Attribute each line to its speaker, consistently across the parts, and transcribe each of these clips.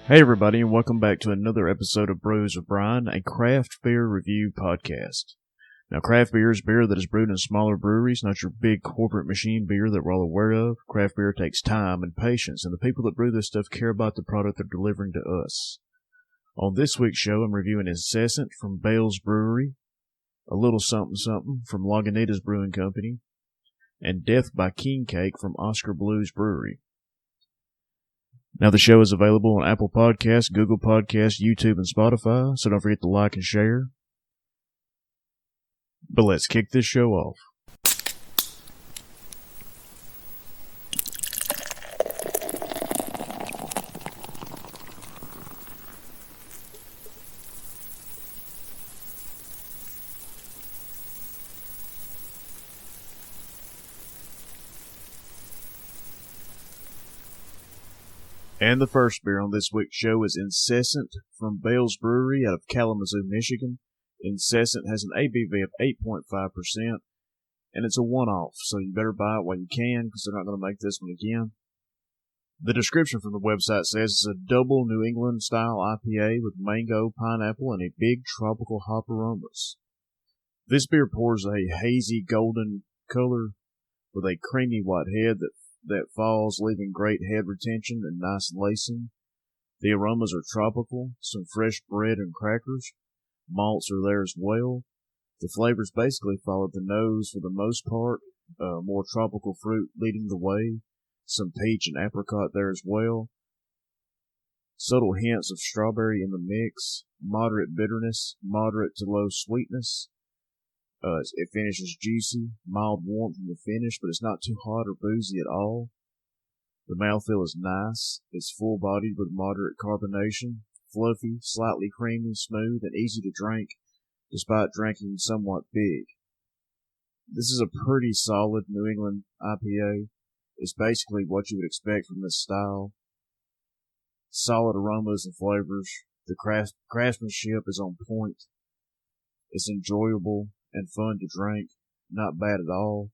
Speaker 1: Hey everybody, and welcome back to another episode of Brews with Brian, a craft beer review podcast. Now, craft beer is beer that is brewed in smaller breweries, not your big corporate machine beer that we're all aware of. Craft beer takes time and patience, and the people that brew this stuff care about the product they're delivering to us. On this week's show, I'm reviewing Incessant from Bales Brewery, a Little Sumpin from Lagunitas Brewing Company, and Death by King Cake from Oscar Blues Brewery. Now, the show is available on Apple Podcasts, Google Podcasts, YouTube, and Spotify, so don't forget to like and share. But let's kick this show off. And the first beer on this week's show is Incessant from Bales Brewery out of Kalamazoo, Michigan. Incessant has an ABV of 8.5%, and it's a one-off, so you better buy it while you can, because they're not going to make this one again. The description from the website says it's a double New England-style IPA with mango, pineapple, and a big tropical hop aromas. This beer pours a hazy golden color with a creamy white head that falls, leaving great head retention and nice lacing. The aromas are tropical, some fresh bread and crackers. Malts are there as well. The flavors basically follow the nose for the most part. More tropical fruit leading the way. Some peach and apricot there as well. Subtle hints of strawberry in the mix. Moderate bitterness, moderate to low sweetness. It finishes juicy, mild warmth in the finish, but it's not too hot or boozy at all. The mouthfeel is nice. It's full-bodied with moderate carbonation, fluffy, slightly creamy, smooth, and easy to drink, despite drinking somewhat big. This is a pretty solid New England IPA. It's basically what you would expect from this style. Solid aromas and flavors. The craftsmanship is on point. It's enjoyable and fun to drink. Not bad at all.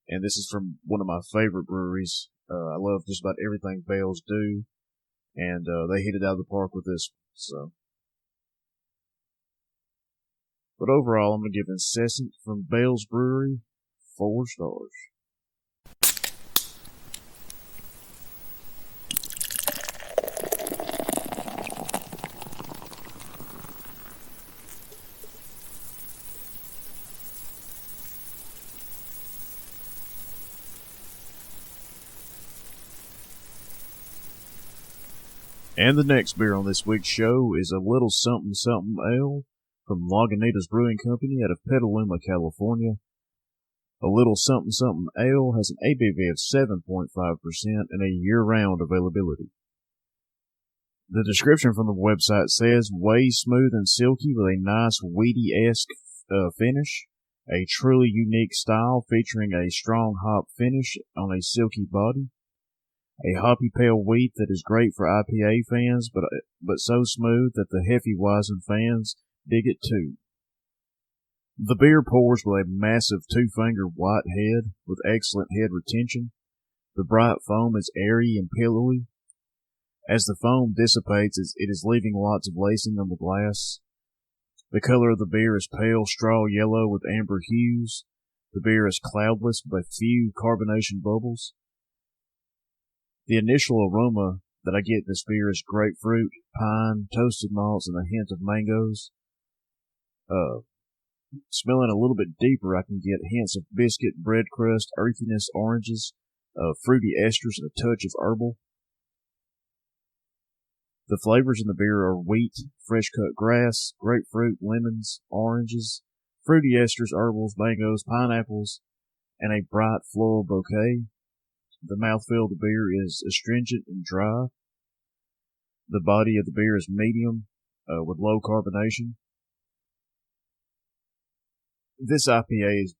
Speaker 1: And this is from one of my favorite breweries. I love just about everything Bales do. And they hit it out of the park with this. So, but overall, I'm going to give Incessant from Bales Brewery 4 stars. And the next beer on this week's show is a Little Sumpin Ale from Lagunitas Brewing Company out of Petaluma, California. A Little Sumpin Ale has an ABV of 7.5% and a year-round availability. The description from the website says, way smooth and silky with a nice weedy-esque finish. A truly unique style featuring a strong hop finish on a silky body. A hoppy pale wheat that is great for IPA fans, but so smooth that the Hefeweizen fans dig it too. The beer pours with a massive 2-finger white head with excellent head retention. The bright foam is airy and pillowy. As the foam dissipates, it is leaving lots of lacing on the glass. The color of the beer is pale straw yellow with amber hues. The beer is cloudless with a few carbonation bubbles. The initial aroma that I get in this beer is grapefruit, pine, toasted malts, and a hint of mangoes. Smelling a little bit deeper, I can get hints of biscuit, bread crust, earthiness, oranges, fruity esters, and a touch of herbal. The flavors in the beer are wheat, fresh-cut grass, grapefruit, lemons, oranges, fruity esters, herbals, mangoes, pineapples, and a bright floral bouquet. The mouthfeel of the beer is astringent and dry. The body of the beer is medium with low carbonation. This IPA is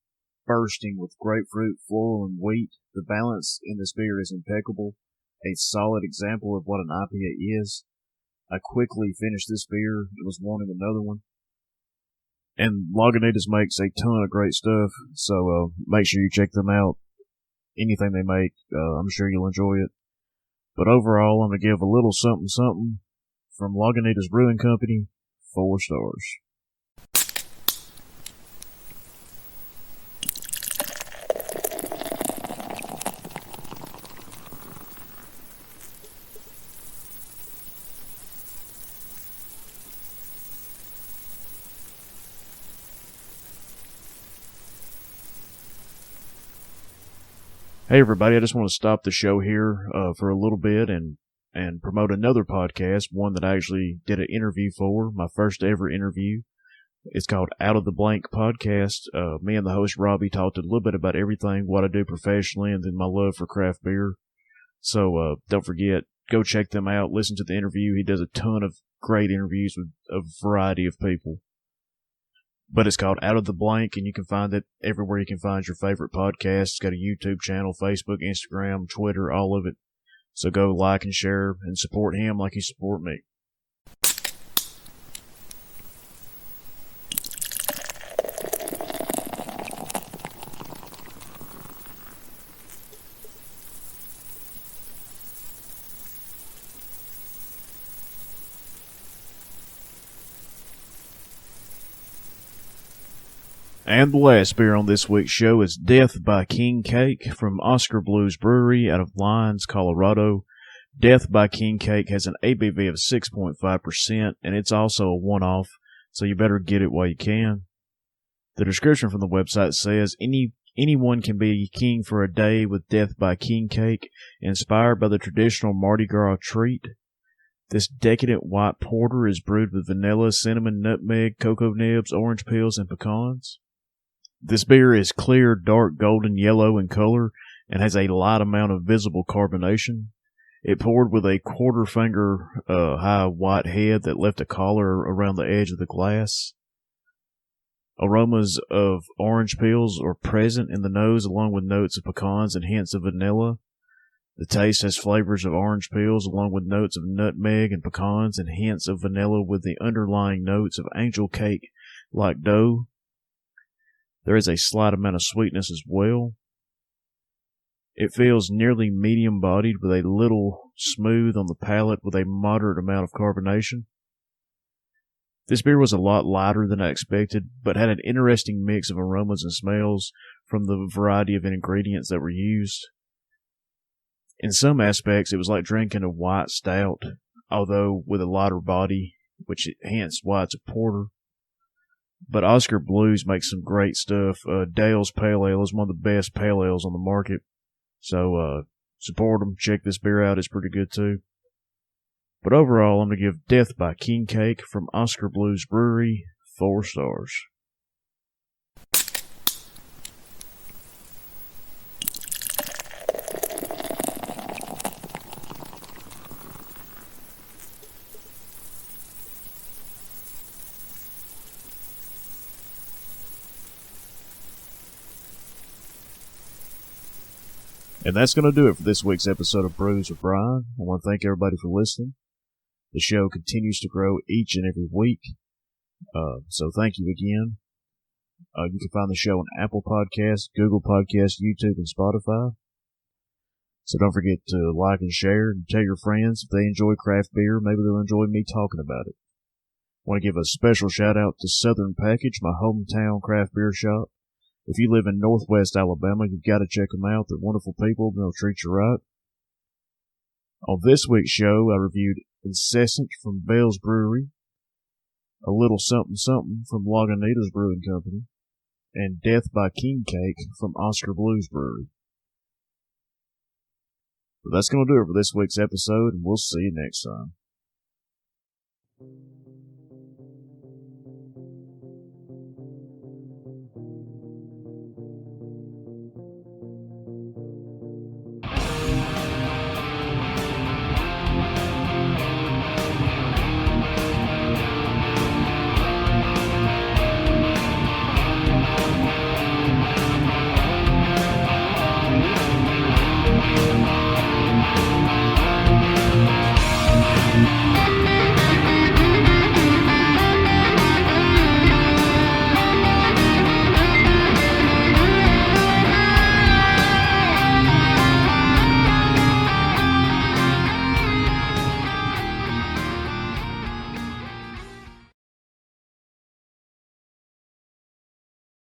Speaker 1: bursting with grapefruit, floral, and wheat. The balance in this beer is impeccable. A solid example of what an IPA is. I quickly finished this beer and was wanting another one. And Lagunitas makes a ton of great stuff, so make sure you check them out. Anything they make, I'm sure you'll enjoy it. But overall, I'm going to give a Little Sumpin from Lagunitas Brewing Company, 4 stars. Hey everybody, I just want to stop the show here for a little bit and promote another podcast, one that I actually did an interview for, my first ever interview. It's called Out of the Blank Podcast. Me and the host Robbie talked a little bit about everything, what I do professionally, and then my love for craft beer. So don't forget, go check them out, listen to the interview. He does a ton of great interviews with a variety of people. But it's called Out of the Blank, and you can find it everywhere you can find your favorite podcast. It's got a YouTube channel, Facebook, Instagram, Twitter, all of it. So go like and share and support him like you support me. And the last beer on this week's show is Death by King Cake from Oscar Blues Brewery out of Lyons, Colorado. Death by King Cake has an ABV of 6.5%, and it's also a one-off, so you better get it while you can. The description from the website says, anyone can be king for a day with Death by King Cake, inspired by the traditional Mardi Gras treat. This decadent white porter is brewed with vanilla, cinnamon, nutmeg, cocoa nibs, orange peels, and pecans. This beer is clear, dark golden yellow in color and has a light amount of visible carbonation. It poured with a quarter finger high white head that left a collar around the edge of the glass. Aromas of orange peels are present in the nose along with notes of pecans and hints of vanilla. The taste has flavors of orange peels along with notes of nutmeg and pecans and hints of vanilla with the underlying notes of angel cake like dough. There is a slight amount of sweetness as well. It feels nearly medium-bodied with a little smooth on the palate with a moderate amount of carbonation. This beer was a lot lighter than I expected, but had an interesting mix of aromas and smells from the variety of ingredients that were used. In some aspects, it was like drinking a white stout, although with a lighter body, which hence why it's a porter. But Oscar Blues makes some great stuff. Dale's Pale Ale is one of the best pale ales on the market. So support them. Check this beer out. It's pretty good too. But overall, I'm going to give Death by King Cake from Oscar Blues Brewery 4 stars. And that's going to do it for this week's episode of Brews with Brian. I want to thank everybody for listening. The show continues to grow each and every week. So thank you again. You can find the show on Apple Podcasts, Google Podcasts, YouTube, and Spotify. So don't forget to like and share and tell your friends if they enjoy craft beer. Maybe they'll enjoy me talking about it. I want to give a special shout out to Southern Package, my hometown craft beer shop. If you live in Northwest Alabama, you've got to check them out. They're wonderful people, and they'll treat you right. On this week's show, I reviewed Incessant from Bell's Brewery, a Little Sumpin from Lagunitas Brewing Company, and Death by King Cake from Oscar Blues Brewery. But that's going to do it for this week's episode, and we'll see you next time.